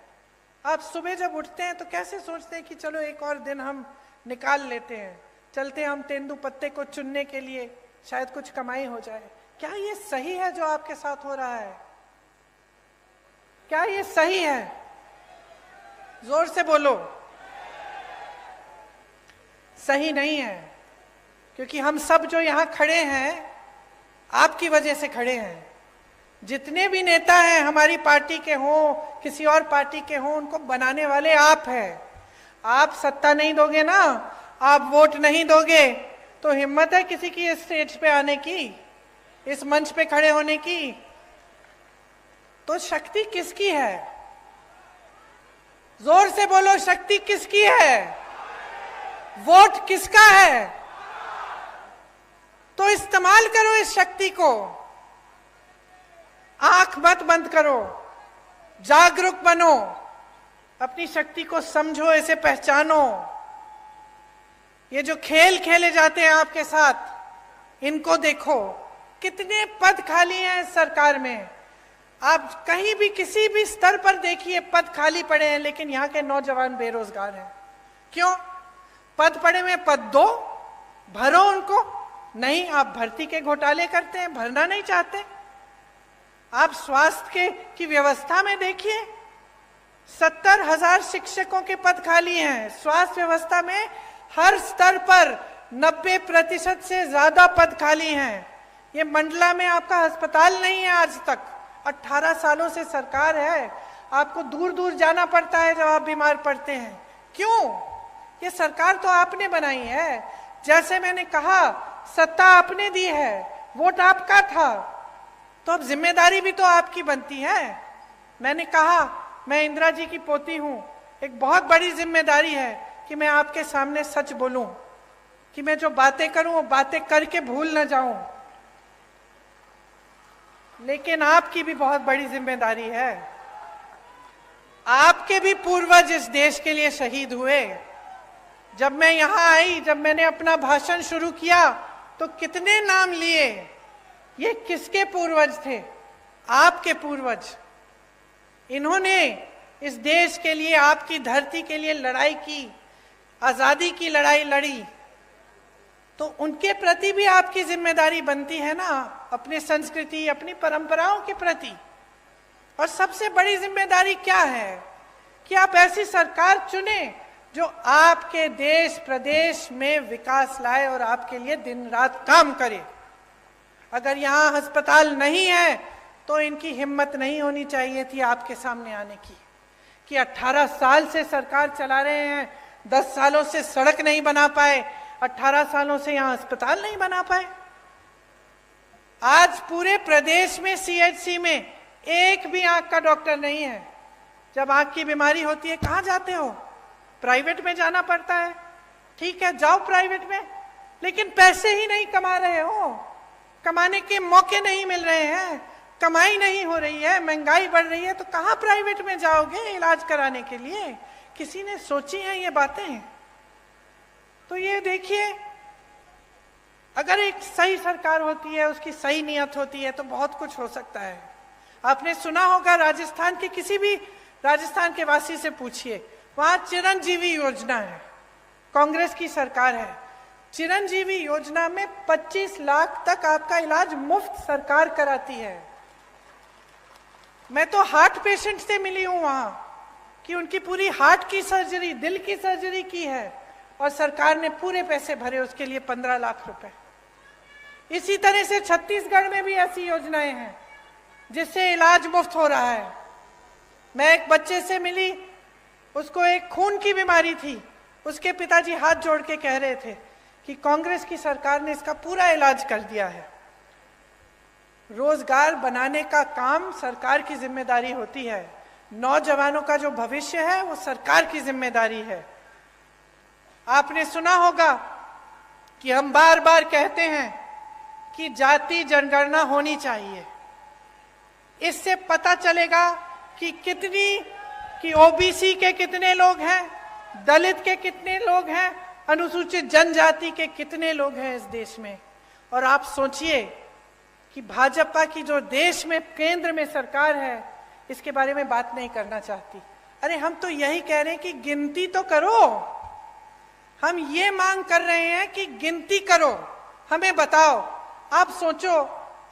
S2: आप सुबह जब उठते हैं तो कैसे सोचते हैं कि चलो एक और दिन हम निकाल लेते हैं, चलते हम तेंदू पत्ते को चुनने के लिए, शायद कुछ कमाई हो जाए। क्या ये सही है जो आपके साथ हो रहा है? क्या ये सही है? जोर से बोलो। सही नहीं है, क्योंकि हम सब जो यहां खड़े हैं आपकी वजह से खड़े हैं। जितने भी नेता हैं हमारी पार्टी के हों, किसी और पार्टी के हों, उनको बनाने वाले आप हैं। आप सत्ता नहीं दोगे ना, आप वोट नहीं दोगे, तो हिम्मत है किसी की इस स्टेज पे आने की, इस मंच पे खड़े होने की? तो शक्ति किसकी है? जोर से बोलो, शक्ति किसकी है? वोट किसका है? तो इस्तेमाल करो इस शक्ति को, आंख मत बंद करो, जागरूक बनो, अपनी शक्ति को समझो, इसे पहचानो। ये जो खेल खेले जाते हैं आपके साथ, इनको देखो, कितने पद खाली हैं इस सरकार में। आप कहीं भी किसी भी स्तर पर देखिए, पद खाली पड़े हैं, लेकिन यहाँ के नौजवान बेरोजगार हैं। क्यों? पद पड़े में पद दो, भरो उनको। नहीं, आप भर्ती के घोटाले करते हैं, भरना नहीं चाहते। आप स्वास्थ्य की व्यवस्था में देखिए, 70,000 शिक्षकों के पद खाली हैं। स्वास्थ्य व्यवस्था में हर स्तर पर 90% से ज्यादा पद खाली हैं। ये मंडला में आपका अस्पताल नहीं है आज तक। 18 सालों से सरकार है, आपको दूर दूर जाना पड़ता है जब आप बीमार पड़ते हैं। क्यों? ये सरकार तो आपने बनाई है। जैसे मैंने कहा, सत्ता आपने दी है, वोट आपका था, तो अब जिम्मेदारी भी तो आपकी बनती है। मैंने कहा, मैं इंदिरा जी की पोती हूं, एक बहुत बड़ी जिम्मेदारी है कि मैं आपके सामने सच बोलूं, कि मैं जो बातें करूं वो बातें करके भूल न जाऊं। लेकिन आपकी भी बहुत बड़ी जिम्मेदारी है। आपके भी पूर्वज इस देश के लिए शहीद हुए। जब मैं यहां आई, जब मैंने अपना भाषण शुरू किया, तो कितने नाम लिए। ये किसके पूर्वज थे? आपके पूर्वज। इन्होंने इस देश के लिए, आपकी धरती के लिए लड़ाई की, आजादी की लड़ाई लड़ी। तो उनके प्रति भी आपकी जिम्मेदारी बनती है ना, अपनी संस्कृति, अपनी परंपराओं के प्रति। और सबसे बड़ी जिम्मेदारी क्या है? कि आप ऐसी सरकार चुने जो आपके देश प्रदेश में विकास लाए और आपके लिए दिन रात काम करे। अगर यहाँ अस्पताल नहीं है तो इनकी हिम्मत नहीं होनी चाहिए थी आपके सामने आने की, कि 18 साल से सरकार चला रहे हैं, 10 सालों से सड़क नहीं बना पाए, 18 सालों से यहाँ अस्पताल नहीं बना पाए। आज पूरे प्रदेश में सीएचसी में एक भी आंख का डॉक्टर नहीं है। जब आंख की बीमारी होती है कहाँ जाते हो? प्राइवेट में जाना पड़ता है। ठीक है, जाओ प्राइवेट में, लेकिन पैसे ही नहीं कमा रहे हो, कमाने के मौके नहीं मिल रहे हैं, कमाई नहीं हो रही है, महंगाई बढ़ रही है, तो कहाँ प्राइवेट में जाओगे इलाज कराने के लिए? किसी ने सोची है ये बातें? तो ये देखिए, अगर एक सही सरकार होती है, उसकी सही नियत होती है, तो बहुत कुछ हो सकता है। आपने सुना होगा, राजस्थान के किसी भी राजस्थान के वासी से पूछिए, वहां चिरंजीवी योजना है, कांग्रेस की सरकार है। चिरंजीवी योजना में 25 लाख तक आपका इलाज मुफ्त सरकार कराती है। मैं तो हार्ट पेशेंट से मिली हूं वहां, कि उनकी पूरी हार्ट की सर्जरी, दिल की सर्जरी की है, और सरकार ने पूरे पैसे भरे उसके लिए, 15 लाख रुपए। इसी तरह से छत्तीसगढ़ में भी ऐसी योजनाएं हैं जिससे इलाज मुफ्त हो रहा है। मैं एक बच्चे से मिली, उसको एक खून की बीमारी थी, उसके पिताजी हाथ जोड़ के कह रहे थे कि कांग्रेस की सरकार ने इसका पूरा इलाज कर दिया है। रोजगार बनाने का काम सरकार की जिम्मेदारी होती है, नौजवानों का जो भविष्य है वो सरकार की जिम्मेदारी है। आपने सुना होगा कि हम बार बार कहते हैं कि जाति जनगणना होनी चाहिए। इससे पता चलेगा कि ओबीसी के कितने लोग हैं, दलित के कितने लोग हैं, अनुसूचित जनजाति के कितने लोग हैं इस देश में। और आप सोचिए कि भाजपा की जो देश में केंद्र में सरकार है, इसके बारे में बात नहीं करना चाहती। अरे हम तो यही कह रहे हैं कि गिनती तो करो। हम ये मांग कर रहे हैं कि गिनती करो, हमें बताओ। आप सोचो,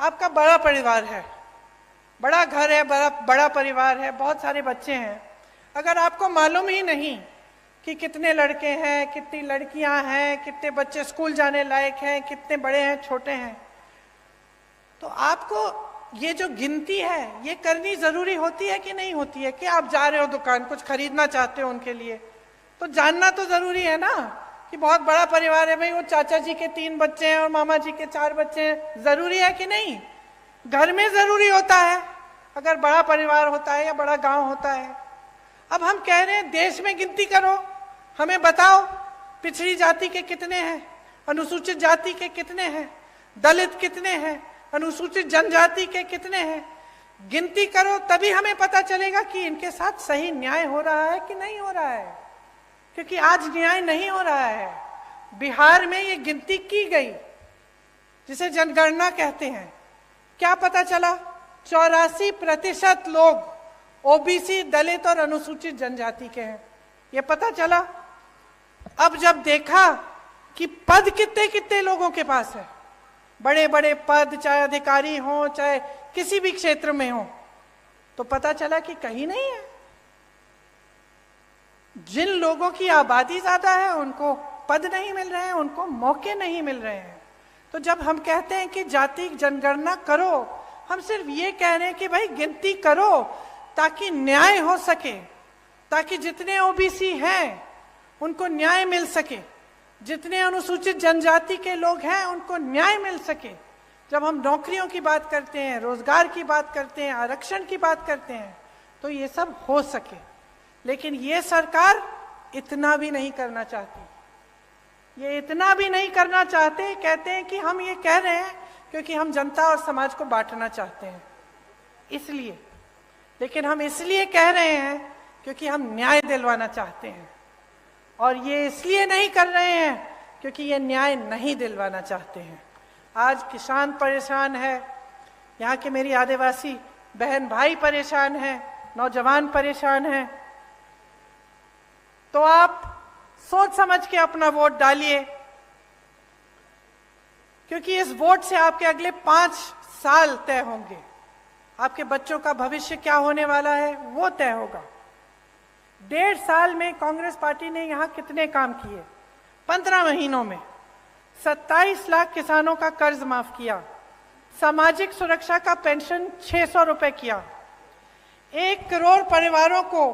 S2: आपका बड़ा परिवार है, बड़ा घर है, बड़ा परिवार है, बहुत सारे बच्चे हैं। अगर आपको मालूम ही नहीं कि कितने लड़के हैं, कितनी लड़कियां हैं, कितने बच्चे स्कूल जाने लायक हैं, कितने बड़े हैं, छोटे हैं, तो आपको ये जो गिनती है ये करनी जरूरी होती है कि नहीं होती है? कि आप जा रहे हो दुकान, कुछ खरीदना चाहते हो उनके लिए, तो जानना तो जरूरी है ना कि बहुत बड़ा परिवार है भाई, वो चाचा जी के 3 बच्चे हैं और मामा जी के 4 बच्चे हैं। जरूरी है कि नहीं? घर में जरूरी होता है अगर बड़ा परिवार होता है या बड़ा गांव होता है। अब हम कह रहे हैं देश में गिनती करो, हमें बताओ पिछड़ी जाति के कितने हैं, अनुसूचित जाति के कितने हैं, दलित कितने हैं, अनुसूचित जनजाति के कितने हैं। गिनती करो, तभी हमें पता चलेगा कि इनके साथ सही न्याय हो रहा है कि नहीं हो रहा है। क्योंकि आज न्याय नहीं हो रहा है। बिहार में ये गिनती की गई, जिसे जनगणना कहते हैं। क्या पता चला? 84% लोग ओबीसी, दलित और अनुसूचित जनजाति के हैं, ये पता चला। अब जब देखा कि पद कितने कितने लोगों के पास है, बड़े बड़े पद, चाहे अधिकारी हो चाहे किसी भी क्षेत्र में हो, तो पता चला कि कहीं नहीं है। जिन लोगों की आबादी ज्यादा है उनको पद नहीं मिल रहे हैं, उनको मौके नहीं मिल रहे हैं। तो जब हम कहते हैं कि जाति जनगणना करो, हम सिर्फ ये कह रहे हैं कि भाई गिनती करो ताकि न्याय हो सके, ताकि जितने ओबीसी हैं उनको न्याय मिल सके, जितने अनुसूचित जनजाति के लोग हैं उनको न्याय मिल सके। जब हम नौकरियों की बात करते हैं, रोजगार की बात करते हैं, आरक्षण की बात करते हैं, तो ये सब हो सके। लेकिन ये सरकार इतना भी नहीं करना चाहती। ये इतना भी नहीं करना चाहते। कहते हैं कि हम ये कह रहे हैं क्योंकि हम जनता और समाज को बांटना चाहते हैं, इसलिए। लेकिन हम इसलिए कह रहे हैं क्योंकि हम न्याय दिलवाना चाहते हैं, और ये इसलिए नहीं कर रहे हैं क्योंकि ये न्याय नहीं दिलवाना चाहते हैं। आज किसान परेशान है, यहाँ के मेरी आदिवासी बहन भाई परेशान हैं, नौजवान परेशान हैं। तो आप सोच समझ के अपना वोट डालिए, क्योंकि इस वोट से आपके अगले 5 साल तय होंगे। आपके बच्चों का भविष्य क्या होने वाला है वो तय होगा। 1.5 साल में कांग्रेस पार्टी ने यहाँ कितने काम किए? 15 महीनों में 27 लाख किसानों का कर्ज माफ किया, सामाजिक सुरक्षा का पेंशन 600 रुपए किया, 1 करोड़ परिवारों को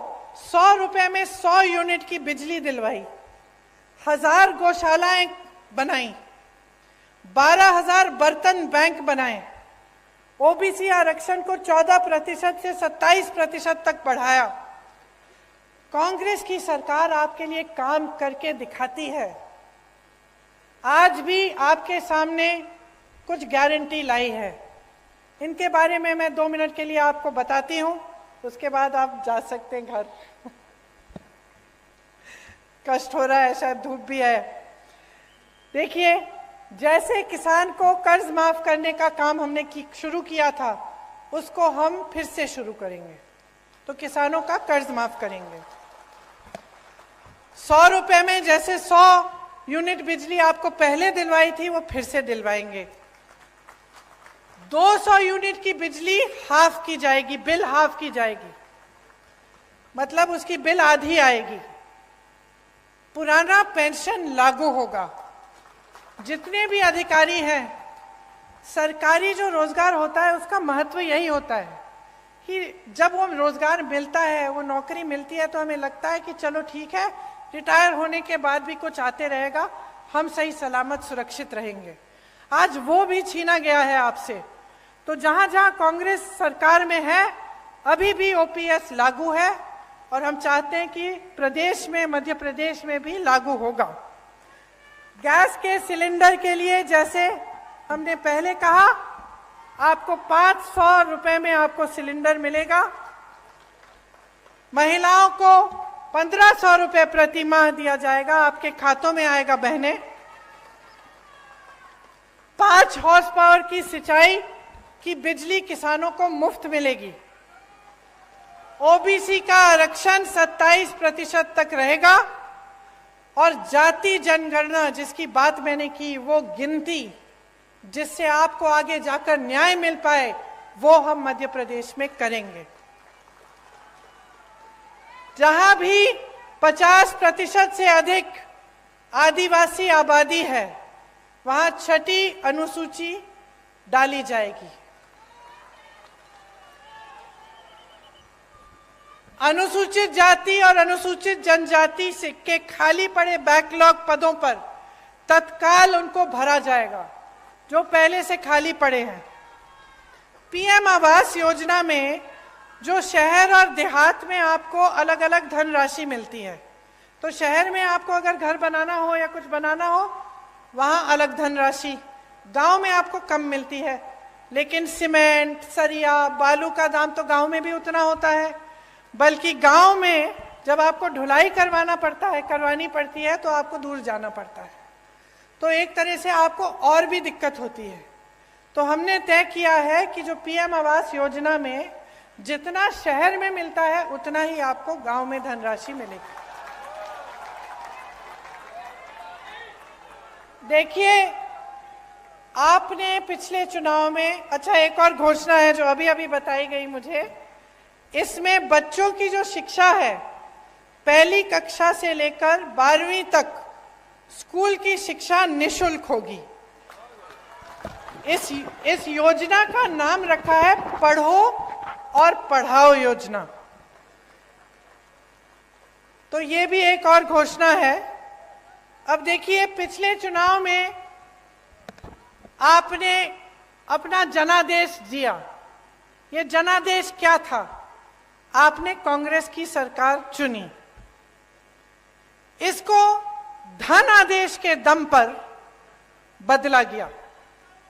S2: 100 रुपए में 100 यूनिट की बिजली दिलवाई, 1000 गौशालाएं बनाई, 12,000 बर्तन बैंक बनाए, ओबीसी आरक्षण को 14% से 27% तक बढ़ाया। कांग्रेस की सरकार आपके लिए काम करके दिखाती है। आज भी आपके सामने कुछ गारंटी लाई है, इनके बारे में मैं 2 मिनट के लिए आपको बताती हूं, उसके बाद आप जा सकते हैं घर। कष्ट हो रहा है, शायद धूप भी है। देखिए, जैसे किसान को कर्ज माफ करने का काम हमने शुरू किया था, उसको हम फिर से शुरू करेंगे। तो किसानों का कर्ज माफ करेंगे। 100 रुपए में जैसे 100 यूनिट बिजली आपको पहले दिलवाई थी, वो फिर से दिलवाएंगे। 200 यूनिट की बिजली हाफ की जाएगी, बिल हाफ की जाएगी, मतलब उसकी बिल आधी आएगी। पुराना पेंशन लागू होगा। जितने भी अधिकारी हैं, सरकारी जो रोजगार होता है उसका महत्व यही होता है कि जब वो रोजगार मिलता है, वो नौकरी मिलती है, तो हमें लगता है कि चलो ठीक है, रिटायर होने के बाद भी कुछ आते रहेगा, हम सही सलामत सुरक्षित रहेंगे। आज वो भी छीना गया है आपसे। तो जहां जहां कांग्रेस सरकार में है, अभी भी ओपीएस लागू है, और हम चाहते हैं कि प्रदेश में, मध्य प्रदेश में भी लागू होगा। गैस के सिलेंडर के लिए जैसे हमने पहले कहा आपको 500 रुपए में आपको सिलेंडर मिलेगा। महिलाओं को 1500 रुपए प्रति माह दिया जाएगा, आपके खातों में आएगा बहनें। 5 हॉर्स पावर की सिंचाई की बिजली किसानों को मुफ्त मिलेगी। ओबीसी का आरक्षण 27% तक रहेगा और जाति जनगणना जिसकी बात मैंने की, वो गिनती जिससे आपको आगे जाकर न्याय मिल पाए, वो हम मध्य प्रदेश में करेंगे। जहां भी 50% से अधिक आदिवासी आबादी है, वहां 6ठी अनुसूची डाली जाएगी। अनुसूचित जाति और अनुसूचित जनजाति से के खाली पड़े बैकलॉग पदों पर तत्काल उनको भरा जाएगा, जो पहले से खाली पड़े हैं। पीएम आवास योजना में जो शहर और देहात में आपको अलग अलग धनराशि मिलती है, तो शहर में आपको अगर घर बनाना हो या कुछ बनाना हो, वहां अलग धनराशि, गांव में आपको कम मिलती है। लेकिन सीमेंट, सरिया, बालू का दाम तो गांव में भी उतना होता है, बल्कि गांव में जब आपको ढुलाई करवानी पड़ती है तो आपको दूर जाना पड़ता है, तो एक तरह से आपको और भी दिक्कत होती है। तो हमने तय किया है कि जो पीएम आवास योजना में जितना शहर में मिलता है, उतना ही आपको गांव में धनराशि मिलेगी। देखिए, आपने पिछले चुनाव में, अच्छा एक और घोषणा है जो अभी अभी बताई गई मुझे, इसमें बच्चों की जो शिक्षा है, पहली कक्षा से लेकर 12वीं तक स्कूल की शिक्षा निशुल्क होगी। इस योजना का नाम रखा है पढ़ो और पढ़ाओ योजना। तो ये भी एक और घोषणा है। अब देखिए, पिछले चुनाव में आपने अपना जनादेश दिया। ये जनादेश क्या था? आपने कांग्रेस की सरकार चुनी, इसको धन आदेश के दम पर बदला गया।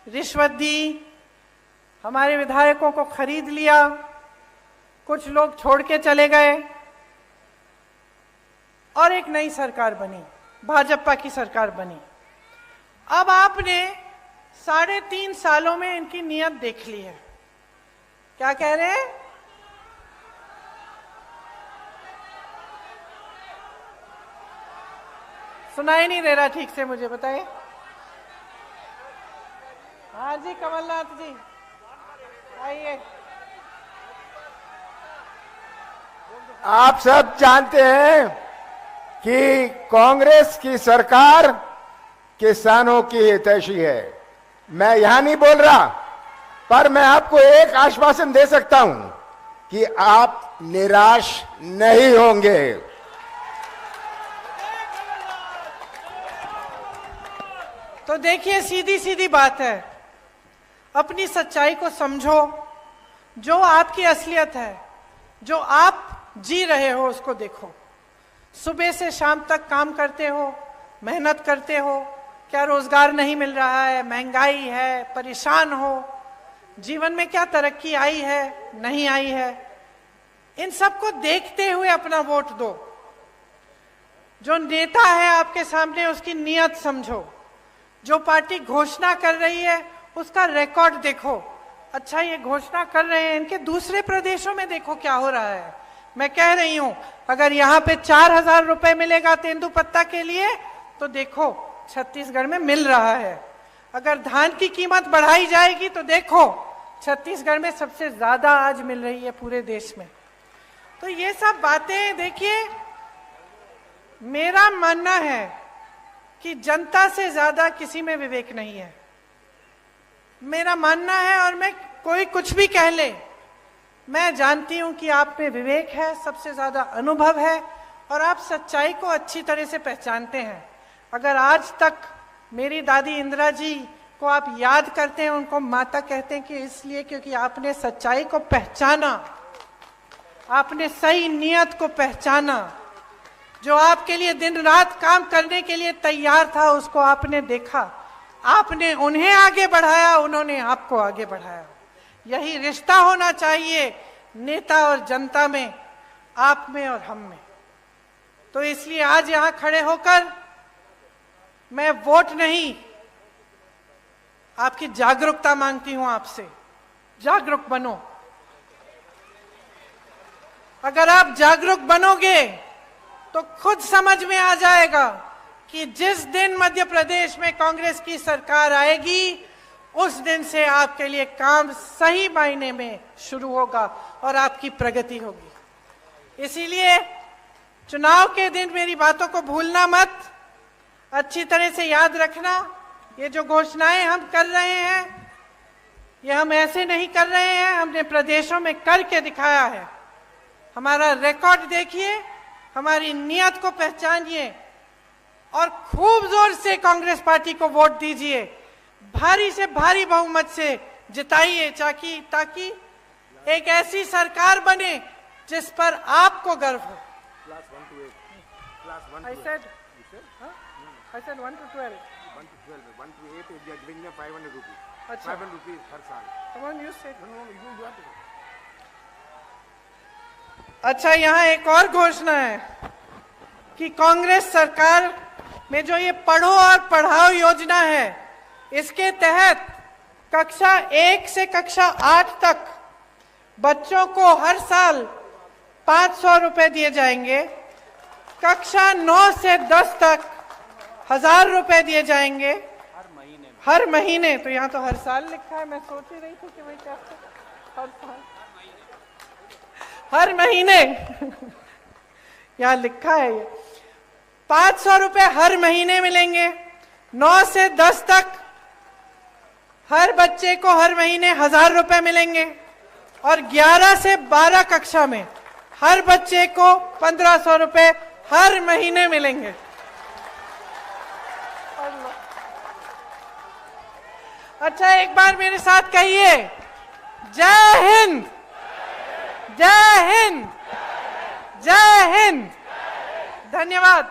S2: रिश्वत दी, हमारे विधायकों को खरीद लिया, कुछ लोग छोड़ के चले गए और एक नई सरकार बनी, भाजपा की सरकार बनी। अब आपने 3.5 सालों में इनकी नीयत देख ली है। क्या कह रहे हैं? सुनाई नहीं दे रहा ठीक से, मुझे बताइए। हाँ जी, कमलनाथ जी आइए।
S3: आप सब जानते हैं कि कांग्रेस की सरकार किसानों की हितैषी है। मैं यहां नहीं बोल रहा, पर मैं आपको एक आश्वासन दे सकता हूं कि आप निराश नहीं होंगे।
S2: तो देखिए, सीधी सीधी बात है, अपनी सच्चाई को समझो। जो आपकी असलियत है, जो आप जी रहे हो, उसको देखो। सुबह से शाम तक काम करते हो, मेहनत करते हो, क्या रोजगार नहीं मिल रहा है, महंगाई है, परेशान हो, जीवन में क्या तरक्की आई है, नहीं आई है, इन सबको देखते हुए अपना वोट दो। जो नेता है आपके सामने, उसकी नीयत समझो। जो पार्टी घोषणा कर रही है, उसका रिकॉर्ड देखो। अच्छा, ये घोषणा कर रहे हैं, इनके दूसरे प्रदेशों में देखो क्या हो रहा है। मैं कह रही हूं, अगर यहाँ पे 4000 रुपए मिलेगा तेंदुपत्ता के लिए, तो देखो छत्तीसगढ़ में मिल रहा है। अगर धान की कीमत बढ़ाई जाएगी, तो देखो छत्तीसगढ़ में सबसे ज्यादा आज मिल रही है पूरे देश में। तो ये सब बातें देखिए, मेरा मानना है कि जनता से ज्यादा किसी में विवेक नहीं है, मेरा मानना है। और मैं, कोई कुछ भी कह ले, मैं जानती हूं कि आप में विवेक है, सबसे ज्यादा अनुभव है और आप सच्चाई को अच्छी तरह से पहचानते हैं। अगर आज तक मेरी दादी इंदिरा जी को आप याद करते हैं, उनको माता कहते हैं, कि इसलिए क्योंकि आपने सच्चाई को पहचाना, आपने सही नियत को पहचाना। जो आपके लिए दिन रात काम करने के लिए तैयार था, उसको आपने देखा, आपने उन्हें आगे बढ़ाया, उन्होंने आपको आगे बढ़ाया। यही रिश्ता होना चाहिए नेता और जनता में, आप में और हम में। तो इसलिए आज यहां खड़े होकर मैं वोट नहीं, आपकी जागरूकता मांगती हूं आपसे। जागरूक बनो। अगर आप जागरूक बनोगे तो खुद समझ में आ जाएगा कि जिस दिन मध्य प्रदेश में कांग्रेस की सरकार आएगी, उस दिन से आपके लिए काम सही मायने में शुरू होगा और आपकी प्रगति होगी। इसीलिए चुनाव के दिन मेरी बातों को भूलना मत, अच्छी तरह से याद रखना। ये जो घोषणाएं हम कर रहे हैं, ये हम ऐसे नहीं कर रहे हैं, हमने प्रदेशों में करके दिखाया है। हमारा रिकॉर्ड देखिए, हमारी नियत को पहचानिए और खूब जोर से कांग्रेस पार्टी को वोट दीजिए, भारी से भारी बहुमत से जिताइए, ताकि एक ऐसी सरकार बने जिस पर आपको गर्व हो। I said 1 to 12.
S3: 1 to 12. 1 to 8, we are giving them 500 rupees.
S2: अच्छा।
S3: 500 rupees हर साल।
S2: Come on, you said.
S3: No, you have to.
S2: अच्छा, यहाँ एक और घोषणा है कि कांग्रेस सरकार में जो ये पढ़ो और पढ़ाओ योजना है, इसके तहत कक्षा 1 से कक्षा 8 तक बच्चों को हर साल 500 रुपए दिए जाएंगे। कक्षा 9 से 10 तक 1000 रुपए दिए जाएंगे हर महीने। तो यहाँ तो हर साल लिखा है, मैं सोच ही रही थी कि भाई कैसे हर साल, हर महीने यहाँ लिखा है। ये 500 रुपए हर महीने मिलेंगे। 9 से 10 तक हर बच्चे को हर महीने 1000 रुपए मिलेंगे और 11 से 12 कक्षा में हर बच्चे को 1500 रुपए हर महीने मिलेंगे। अच्छा, एक बार मेरे साथ कहिए, जय हिंद, जय हिंद, जय हिंद। धन्यवाद।